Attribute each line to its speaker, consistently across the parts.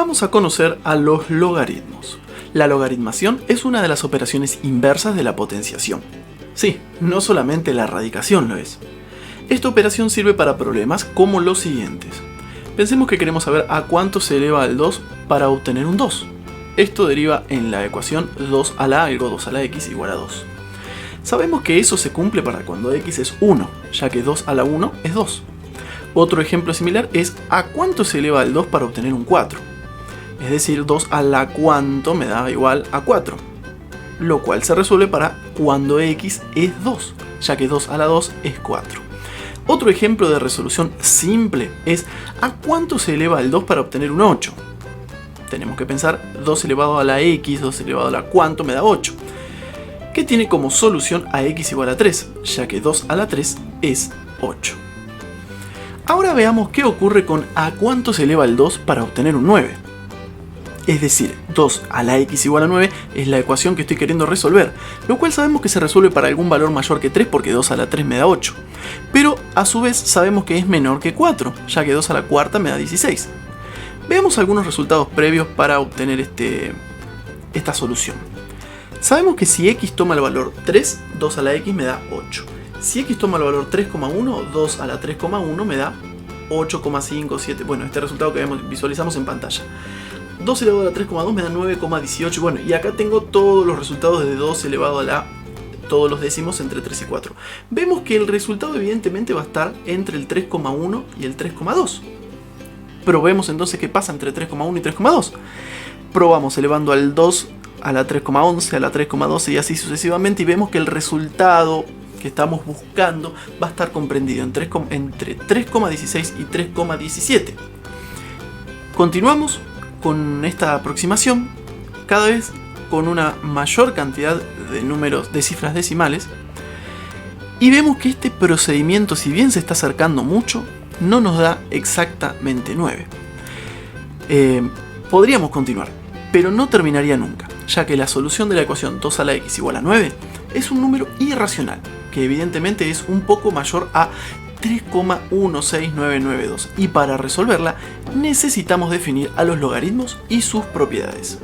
Speaker 1: Vamos a conocer a los logaritmos. La logaritmación es una de las operaciones inversas de la potenciación. Sí, no solamente la radicación lo es. Esta operación sirve para problemas como los siguientes. Pensemos que queremos saber a cuánto se eleva el 2 para obtener un 2. Esto deriva en la ecuación 2 a la algo 2 a la x igual a 2. Sabemos que eso se cumple para cuando x es 1, ya que 2 a la 1 es 2. Otro ejemplo similar es a cuánto se eleva el 2 para obtener un 4. Es decir, 2 a la cuánto me da igual a 4. Lo cual se resuelve para cuando x es 2, ya que 2 a la 2 es 4. Otro ejemplo de resolución simple es a cuánto se eleva el 2 para obtener un 8. Tenemos que pensar 2 elevado a la x, 2 elevado a la cuánto me da 8. Que tiene como solución a x igual a 3, ya que 2 a la 3 es 8. Ahora veamos qué ocurre con a cuánto se eleva el 2 para obtener un 9. Es decir, 2 a la x igual a 9 es la ecuación que estoy queriendo resolver, lo cual sabemos que se resuelve para algún valor mayor que 3 porque 2 a la 3 me da 8. Pero a su vez sabemos que es menor que 4, ya que 2 a la cuarta me da 16. Veamos algunos resultados previos para obtener esta solución. Sabemos que si x toma el valor 3, 2 a la x me da 8. Si x toma el valor 3,1, 2 a la 3,1 me da 8,57. Bueno, este resultado que visualizamos en pantalla. 2 elevado a la 3,2 me da 9,18. Bueno, y acá tengo todos los resultados de 2 elevado a la todos los décimos entre 3 y 4. Vemos que el resultado evidentemente va a estar entre el 3,1 y el 3,2. Probemos entonces qué pasa entre 3,1 y 3,2. Probamos elevando al 2 a la 3,11, a la 3,12 y así sucesivamente, y vemos que el resultado que estamos buscando va a estar comprendido entre 3,16 y 3,17. Continuamos con esta aproximación, cada vez con una mayor cantidad de números, de cifras decimales, y vemos que este procedimiento, si bien se está acercando mucho, no nos da exactamente 9. Podríamos continuar, pero no terminaría nunca, ya que la solución de la ecuación 2 a la x igual a 9 es un número irracional, que evidentemente es un poco mayor a 3,16992, y para resolverla necesitamos definir a los logaritmos y sus propiedades.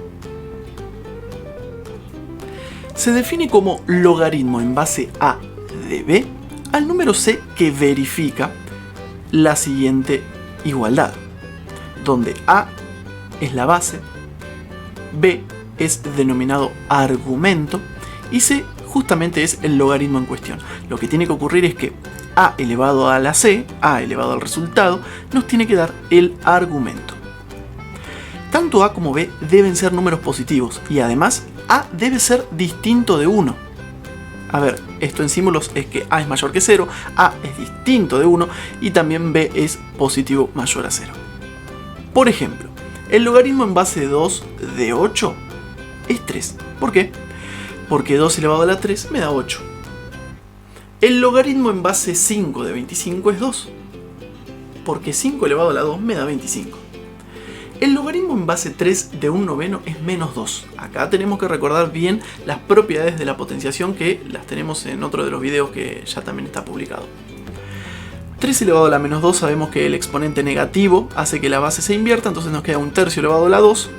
Speaker 1: Se define como logaritmo en base a de b al número c que verifica la siguiente igualdad, donde a es la base, b es denominado argumento y c justamente es el logaritmo en cuestión. Lo que tiene que ocurrir es que a elevado a la c, a elevado al resultado, nos tiene que dar el argumento. Tanto a como b deben ser números positivos y además a debe ser distinto de 1. A ver, esto en símbolos es que a es mayor que 0, a es distinto de 1 y también b es positivo mayor a 0. Por ejemplo, el logaritmo en base 2 de 8 es 3. ¿Por qué? Porque 2 elevado a la 3 me da 8. El logaritmo en base 5 de 25 es 2. Porque 5 elevado a la 2 me da 25. El logaritmo en base 3 de un noveno es menos 2. Acá tenemos que recordar bien las propiedades de la potenciación, que las tenemos en otro de los videos que ya también está publicado. 3 elevado a la menos 2 sabemos que el exponente negativo hace que la base se invierta, entonces nos queda un tercio elevado a la 2,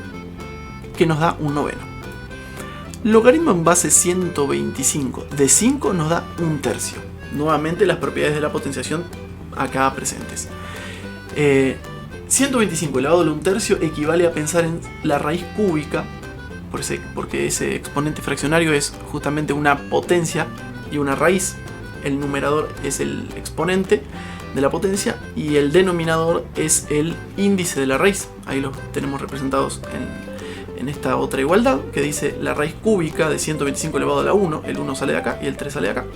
Speaker 1: que nos da un noveno. Logaritmo en base 125 de 5 nos da un tercio. Nuevamente las propiedades de la potenciación acá presentes. 125 elevado a un tercio equivale a pensar en la raíz cúbica, porque ese exponente fraccionario es justamente una potencia y una raíz. El numerador es el exponente de la potencia y el denominador es el índice de la raíz. Ahí los tenemos representados en esta otra igualdad que dice la raíz cúbica de 125 elevado a la 1, el 1 sale de acá y el 3 sale de acá,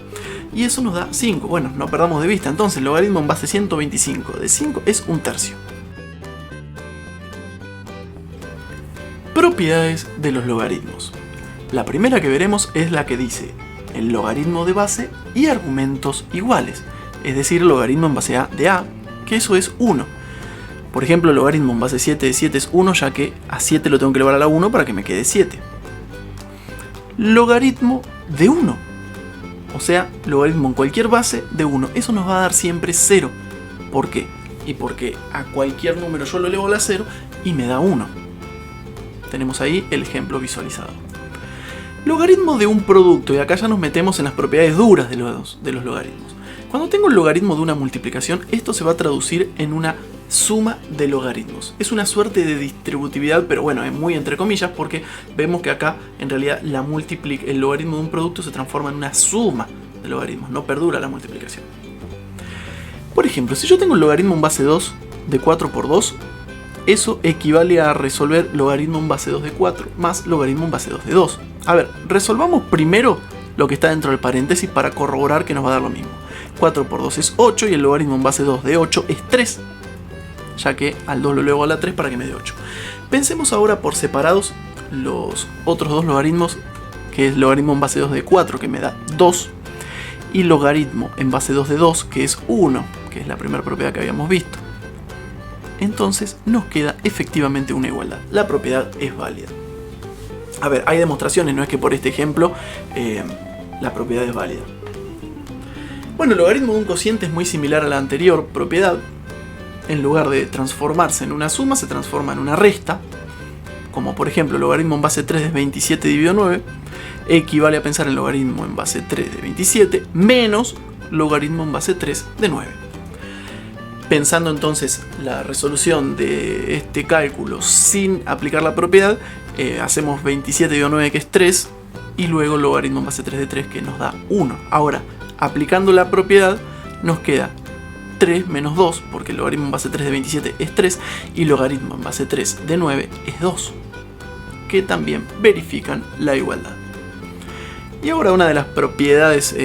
Speaker 1: y eso nos da 5. Bueno, no perdamos de vista, entonces el logaritmo en base 125 de 5 es un tercio. Propiedades de los logaritmos. La primera que veremos es la que dice el logaritmo de base y argumentos iguales, es decir, el logaritmo en base a de a, que eso es 1. Por ejemplo, el logaritmo en base 7 de 7 es 1, ya que a 7 lo tengo que elevar a la 1 para que me quede 7. Logaritmo de 1. O sea, logaritmo en cualquier base de 1. Eso nos va a dar siempre 0. ¿Por qué? Y porque a cualquier número yo lo elevo a la 0 y me da 1. Tenemos ahí el ejemplo visualizado. Logaritmo de un producto, y acá ya nos metemos en las propiedades duras de los logaritmos. Cuando tengo el logaritmo de una multiplicación, esto se va a traducir en una suma de logaritmos. Es una suerte de distributividad, pero bueno, es muy entre comillas, porque vemos que acá en realidad el logaritmo de un producto se transforma en una suma de logaritmos, no perdura la multiplicación. Por ejemplo, si yo tengo el logaritmo en base 2 de 4 por 2, eso equivale a resolver logaritmo en base 2 de 4 más logaritmo en base 2 de 2. A ver, resolvamos primero lo que está dentro del paréntesis para corroborar que nos va a dar lo mismo. 4 por 2 es 8 y el logaritmo en base 2 de 8 es 3, ya que al 2 lo elevo a la 3 para que me dé 8. Pensemos ahora por separados los otros dos logaritmos, que es logaritmo en base 2 de 4, que me da 2, y logaritmo en base 2 de 2, que es 1, que es la primera propiedad que habíamos visto. Entonces nos queda efectivamente una igualdad. La propiedad es válida. A ver, hay demostraciones, no es que por este ejemplo la propiedad es válida. Bueno, el logaritmo de un cociente es muy similar a la anterior propiedad. En lugar de transformarse en una suma, se transforma en una resta. Como por ejemplo, logaritmo en base 3 de 27 dividido 9 equivale a pensar en logaritmo en base 3 de 27 menos logaritmo en base 3 de 9. Pensando entonces la resolución de este cálculo sin aplicar la propiedad, hacemos 27 dividido 9 que es 3 y luego logaritmo en base 3 de 3 que nos da 1. Ahora, aplicando la propiedad nos queda 3 menos 2, porque el logaritmo en base 3 de 27 es 3 y logaritmo en base 3 de 9 es 2, que también verifican la igualdad. Y ahora una de las propiedades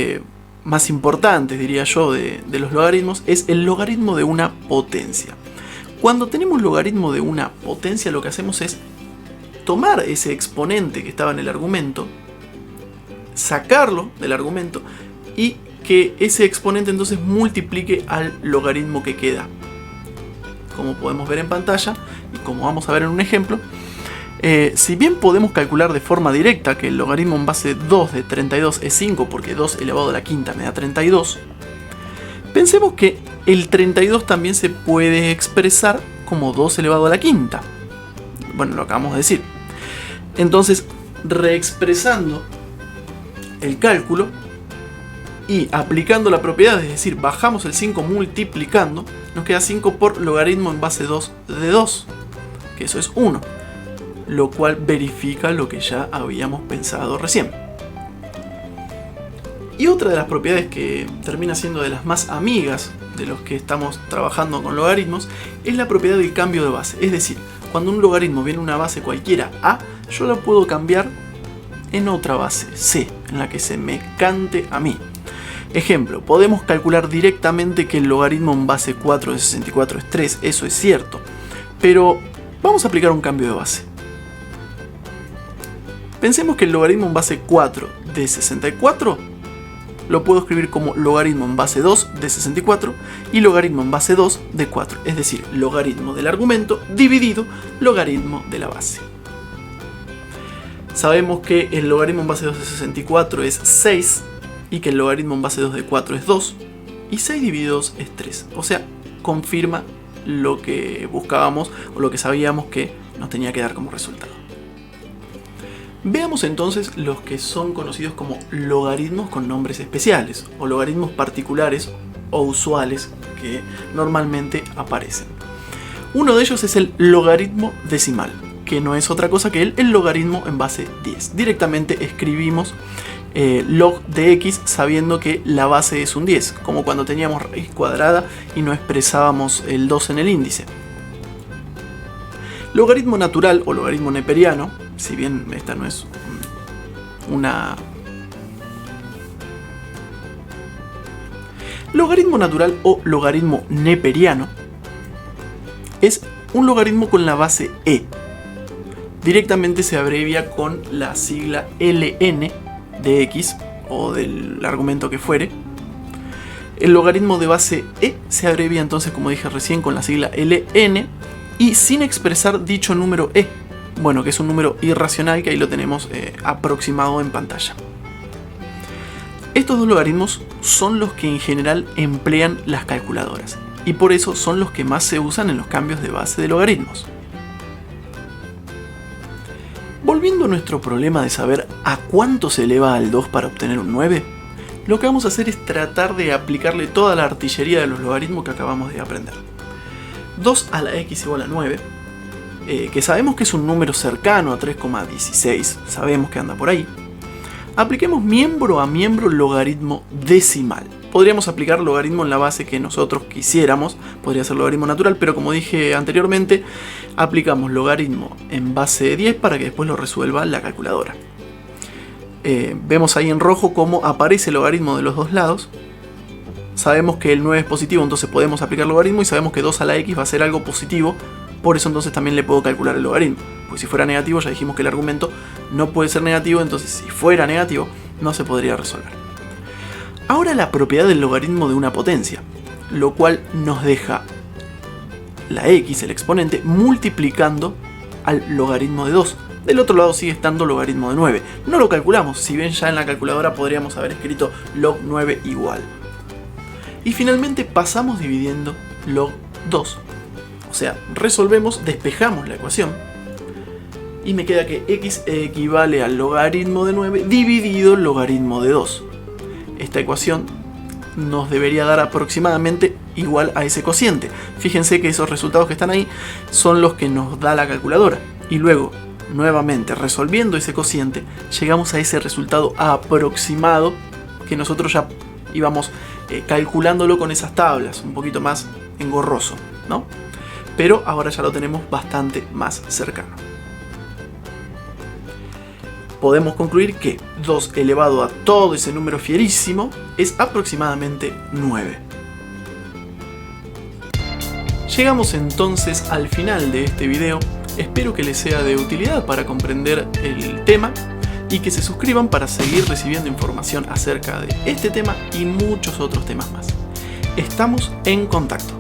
Speaker 1: más importantes, diría yo, de los logaritmos es el logaritmo de una potencia. Cuando tenemos logaritmo de una potencia, lo que hacemos es tomar ese exponente que estaba en el argumento, sacarlo del argumento y que ese exponente entonces multiplique al logaritmo que queda. Como podemos ver en pantalla y como vamos a ver en un ejemplo, si bien podemos calcular de forma directa que el logaritmo en base 2 de 32 es 5 porque 2 elevado a la quinta me da 32, pensemos que el 32 también se puede expresar como 2 elevado a la quinta. Bueno, lo acabamos de decir. Entonces, reexpresando el cálculo y aplicando la propiedad, es decir, bajamos el 5 multiplicando, nos queda 5 por logaritmo en base 2 de 2, que eso es 1. Lo cual verifica lo que ya habíamos pensado recién. Y otra de las propiedades que termina siendo de las más amigas de los que estamos trabajando con logaritmos es la propiedad del cambio de base. Es decir, cuando un logaritmo viene a una base cualquiera A, yo la puedo cambiar en otra base C, en la que se me cante a mí. Ejemplo, podemos calcular directamente que el logaritmo en base 4 de 64 es 3, eso es cierto, pero vamos a aplicar un cambio de base. Pensemos que el logaritmo en base 4 de 64 lo puedo escribir como logaritmo en base 2 de 64 y logaritmo en base 2 de 4, es decir, logaritmo del argumento dividido logaritmo de la base. Sabemos que el logaritmo en base 2 de 64 es 6 y que el logaritmo en base 2 de 4 es 2 y 6 dividido 2 es 3, o sea, confirma lo que buscábamos o lo que sabíamos que nos tenía que dar como resultado. Veamos entonces los que son conocidos como logaritmos con nombres especiales o logaritmos particulares o usuales que normalmente aparecen. Uno de ellos es el logaritmo decimal, que no es otra cosa que el logaritmo en base 10. Directamente escribimos log de x sabiendo que la base es un 10, como cuando teníamos raíz cuadrada y no expresábamos el 2 en el índice. Logaritmo natural o logaritmo neperiano, si bien esta no es una... Logaritmo natural o logaritmo neperiano es un logaritmo con la base e. Directamente se abrevia con la sigla ln de x o del argumento que fuere. El logaritmo de base e se abrevia entonces, como dije recién, con la sigla ln y sin expresar dicho número e. Bueno, que es un número irracional que ahí lo tenemos aproximado en pantalla. Estos dos logaritmos son los que en general emplean las calculadoras y por eso son los que más se usan en los cambios de base de logaritmos. Volviendo a nuestro problema de saber a cuánto se eleva al 2 para obtener un 9, lo que vamos a hacer es tratar de aplicarle toda la artillería de los logaritmos que acabamos de aprender. 2 a la x igual a 9, que sabemos que es un número cercano a 3,16, sabemos que anda por ahí. Apliquemos miembro a miembro logaritmo decimal. Podríamos aplicar logaritmo en la base que nosotros quisiéramos, podría ser logaritmo natural, pero como dije anteriormente, aplicamos logaritmo en base de 10 para que después lo resuelva la calculadora. Vemos ahí en rojo cómo aparece el logaritmo de los dos lados. Sabemos que el 9 es positivo, entonces podemos aplicar logaritmo, y sabemos que 2 a la x va a ser algo positivo, por eso entonces también le puedo calcular el logaritmo. Pues si fuera negativo, ya dijimos que el argumento no puede ser negativo, entonces si fuera negativo no se podría resolver. Ahora la propiedad del logaritmo de una potencia, lo cual nos deja la x, el exponente, multiplicando al logaritmo de 2. Del otro lado sigue estando logaritmo de 9. No lo calculamos, si bien ya en la calculadora podríamos haber escrito log 9 igual. Y finalmente pasamos dividiendo log 2. O sea, resolvemos, despejamos la ecuación y me queda que x equivale al logaritmo de 9 dividido el logaritmo de 2. Esta ecuación nos debería dar aproximadamente igual a ese cociente. Fíjense que esos resultados que están ahí son los que nos da la calculadora. Y luego, nuevamente resolviendo ese cociente, llegamos a ese resultado aproximado que nosotros ya íbamos calculándolo con esas tablas, un poquito más engorroso, ¿no? Pero ahora ya lo tenemos bastante más cercano. Podemos concluir que 2 elevado a todo ese número fierísimo es aproximadamente 9. Llegamos entonces al final de este video. Espero que les sea de utilidad para comprender el tema y que se suscriban para seguir recibiendo información acerca de este tema y muchos otros temas más. Estamos en contacto.